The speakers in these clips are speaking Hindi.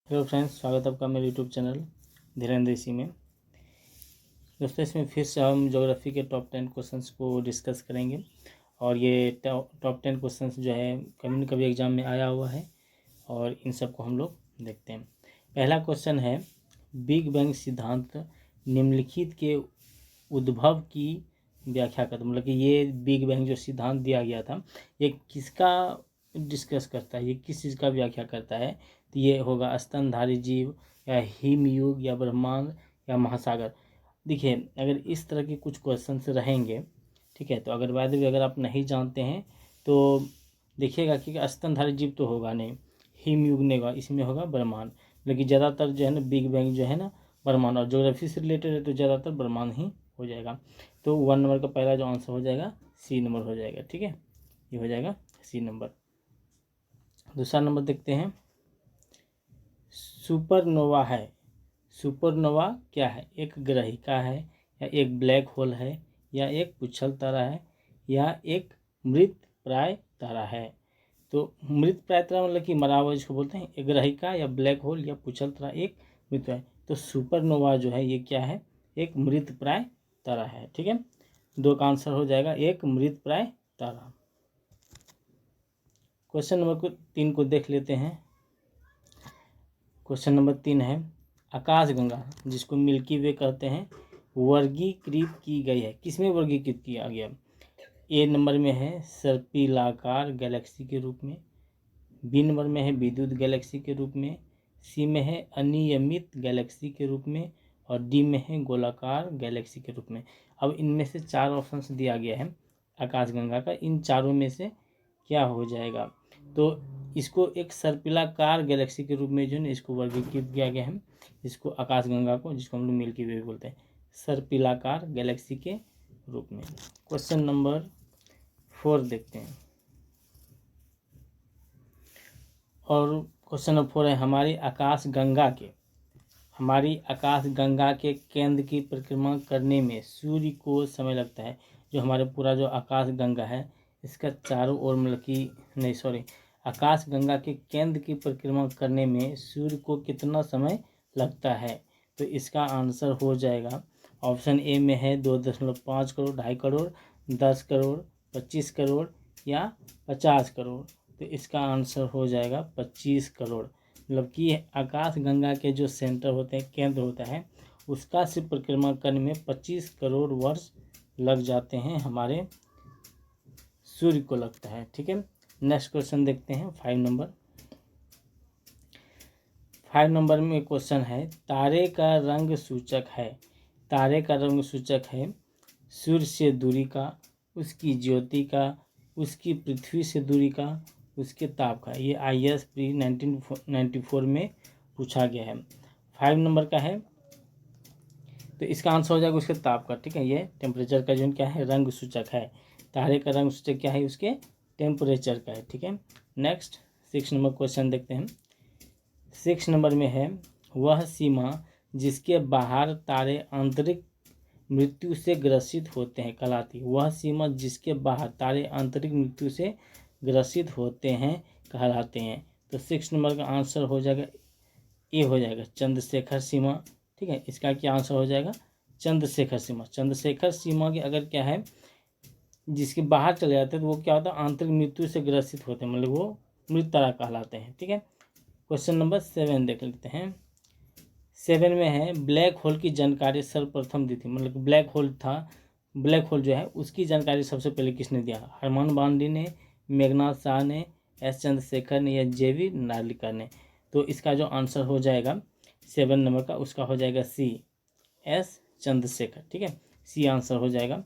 हेलो फ्रेंड्स, स्वागत है आपका मेरे यूट्यूब चैनल धीरेन्द्र ऋषि में। दोस्तों, इसमें फिर से हम ज्योग्राफी के टॉप 10 क्वेश्चंस को डिस्कस करेंगे और ये टॉप 10 क्वेश्चंस जो है कभी न कभी एग्जाम में आया हुआ है और इन सब को हम लोग देखते हैं। पहला क्वेश्चन है, बिग बैंग सिद्धांत निम्नलिखित के उद्भव की व्याख्या करता है। मतलब कि ये बिग बैंग जो सिद्धांत दिया गया था ये किसका डिस्कस करता है, ये किस चीज़ का व्याख्या करता है? तो ये होगा स्तनधारी जीव या हिमयुग या ब्रह्मांड या महासागर। देखिए, अगर इस तरह के कुछ क्वेश्चंस रहेंगे, ठीक है, तो अगर वायद भी अगर आप नहीं जानते हैं तो देखिएगा कि स्तनधारी जीव तो होगा नहीं, हिमयुग नहीं होगा, इसमें होगा ब्रह्मांड। लेकिन ज़्यादातर जो है ना बिग बैंग जो है ना ब्रह्मांड, और ज्योग्राफी से रिलेटेड है तो ज़्यादातर ब्रह्मांड ही हो जाएगा। तो 1 नंबर का पहला जो आंसर हो जाएगा सी नंबर हो जाएगा। ठीक है, ये हो जाएगा सी नंबर। दूसरा नंबर देखते हैं, सुपरनोवा है। सुपरनोवा क्या है? एक ग्रहिका है या एक ब्लैक होल है या एक पुच्छल तारा है या एक मृत प्राय तारा है? तो मृत प्राय तारा मतलब कि मरा हुआ जिसको बोलते हैं, एक ग्रहिका या ब्लैक होल या पुच्छल तारा एक मृत प्राय। तो सुपरनोवा जो है ये क्या है? एक मृत प्राय तारा है। ठीक है, 2 का आंसर हो जाएगा एक मृत प्राय तारा। क्वेश्चन नंबर 3 को देख लेते हैं। क्वेश्चन नंबर 3 है, आकाशगंगा जिसको मिल्की वे कहते हैं वर्गीकृत की गई है। किसमें वर्गीकृत किया गया? ए नंबर में है सर्पिलाकार गैलेक्सी के रूप में, बी नंबर में है विद्युत गैलेक्सी के रूप में, सी में है अनियमित गैलेक्सी के रूप में और डी में है गोलाकार गैलेक्सी के रूप में। अब इनमें से 4 ऑप्शंस दिया गया है आकाशगंगा का, इन चारों में से क्या हो जाएगा? तो इसको एक सर्पिलाकार गैलेक्सी के रूप में जो है इसको वर्गीकृत किया गया है, इसको आकाशगंगा को, जिसको हम लोग मिल्की वे बोलते हैं, सर्पिलाकार गैलेक्सी के रूप में। क्वेश्चन नंबर 4 देखते हैं। और क्वेश्चन नंबर 4 है, हमारी आकाशगंगा के केंद्र की परिक्रमा करने में सूर्य को समय लगता है। जो हमारे पूरा जो आकाशगंगा है इसका चारों ओर मतलब कि आकाशगंगा के केंद्र की परिक्रमा करने में सूर्य को कितना समय लगता है? तो इसका आंसर हो जाएगा ऑप्शन ए में है 2.5 करोड़, 2.5 करोड़, 10 करोड़, 25 करोड़ या 50 करोड़। तो इसका आंसर हो जाएगा 25 करोड़। मतलब कि आकाशगंगा के जो सेंटर होते हैं, केंद्र होता है, उसका सिर्फ परिक्रमा करने में 25 करोड़ वर्ष लग जाते हैं, हमारे सूर्य को लगता है। ठीक है, नेक्स्ट क्वेश्चन देखते हैं 5 नंबर। 5 नंबर में क्वेश्चन है, तारे का रंग सूचक है। तारे का रंग सूचक है सूर्य से दूरी का, उसकी ज्योति का, उसकी पृथ्वी से दूरी का, उसके ताप का। ये IAS प्री 1994 में पूछा गया है। 5 नंबर का है तो इसका आंसर हो जाएगा उसके ताप का। ठीक है, ये टेम्परेचर का जो क्या है रंग सूचक है। तारे का रंग सूचक क्या है? उसके टेम्परेचर का है। ठीक है, नेक्स्ट 6 नंबर क्वेश्चन देखते हैं। 6 नंबर में है, वह सीमा जिसके बाहर तारे आंतरिक मृत्यु से ग्रसित होते हैं कहलाती है। वह सीमा जिसके बाहर तारे आंतरिक मृत्यु से ग्रसित होते हैं कहलाते हैं। तो 6 नंबर का आंसर हो जाएगा ए हो जाएगा चंद्रशेखर सीमा। ठीक है, इसका क्या आंसर हो जाएगा? चंद्रशेखर सीमा। चंद्रशेखर सीमा के अगर क्या है जिसके बाहर चले जाते हैं तो वो क्या होता है? आंतरिक मृत्यु से ग्रसित होते हैं, मतलब वो मृत तारा कहलाते हैं। ठीक है, क्वेश्चन नंबर 7 देख लेते हैं। 7 में है, ब्लैक होल की जानकारी सर्वप्रथम दी थी। मतलब ब्लैक होल था, ब्लैक होल जो है उसकी जानकारी सबसे पहले किसने दिया? हरमान बांडी ने, मेघनाथ शाह ने, एस चंद्रशेखर ने या JV नार्लिकर ने। तो इसका जो आंसर हो जाएगा 7 नंबर का, उसका हो जाएगा सी, एस चंद्रशेखर। ठीक है, सी आंसर हो जाएगा।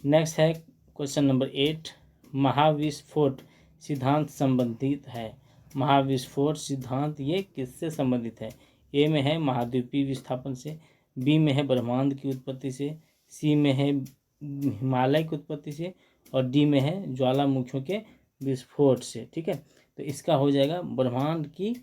नेक्स्ट है क्वेश्चन नंबर 8, महाविस्फोट सिद्धांत संबंधित है। महाविस्फोट सिद्धांत ये किससे संबंधित है? ए में है महाद्वीपीय विस्थापन से, बी में है ब्रह्मांड की उत्पत्ति से, सी में है हिमालय की उत्पत्ति से और डी में है ज्वालामुखियों के विस्फोट से। ठीक है, तो इसका हो जाएगा ब्रह्मांड की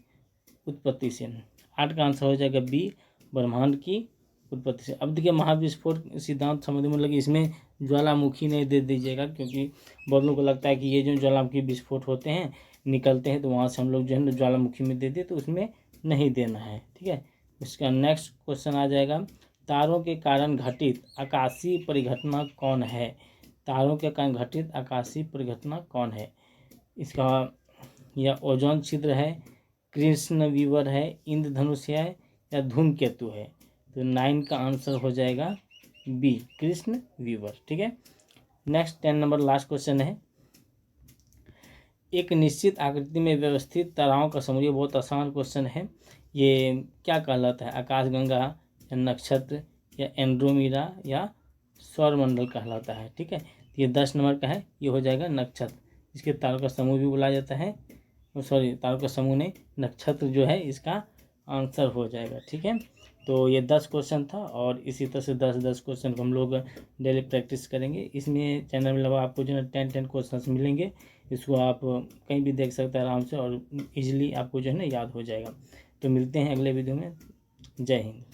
उत्पत्ति से। 8 का आंसर हो जाएगा बी, ब्रह्मांड की उत्पत्ति से। अब देखिए, महाविस्फोट सिद्धांत संबंधी मतलब इसमें ज्वालामुखी नहीं दे दीजिएगा, क्योंकि बहुत लोगों को लगता है कि ये जो ज्वालामुखी विस्फोट होते हैं निकलते हैं तो वहाँ से हम लोग जो है ना ज्वालामुखी में दे दें, तो उसमें नहीं देना है। ठीक है, इसका नेक्स्ट क्वेश्चन आ जाएगा, तारों के कारण घटित आकाशीय परिघटना कौन है? तारों के कारण घटित आकाशीय परिघटना कौन है? इसका या ओजोन छिद्र है, कृष्ण विवर है, इंद्रधनुष है, या धूमकेतु है? तो 9 का आंसर हो जाएगा बी, कृष्ण विवर। ठीक है, नेक्स्ट 10 नंबर लास्ट क्वेश्चन है, एक निश्चित आकृति में व्यवस्थित ताराओं का समूह, ये बहुत आसान क्वेश्चन है, ये क्या कहलाता है? आकाशगंगा या नक्षत्र या एंड्रोमेडा या सौरमंडल कहलाता है। ठीक है, ये 10 नंबर का है, ये हो जाएगा नक्षत्र। इसके तारों का समूह भी बुलाया जाता है, सॉरी तारों का समूह नहीं, नक्षत्र जो है इसका आंसर हो जाएगा। ठीक है, तो ये 10 क्वेश्चन था और इसी तरह से 10-10 क्वेश्चन को हम लोग डेली प्रैक्टिस करेंगे। इसमें चैनल में लगभग आपको जो है 10-10 क्वेश्चन मिलेंगे, इसको आप कहीं भी देख सकते हैं आराम से और इजीली आपको जो है ना याद हो जाएगा। तो मिलते हैं अगले वीडियो में। जय हिंद।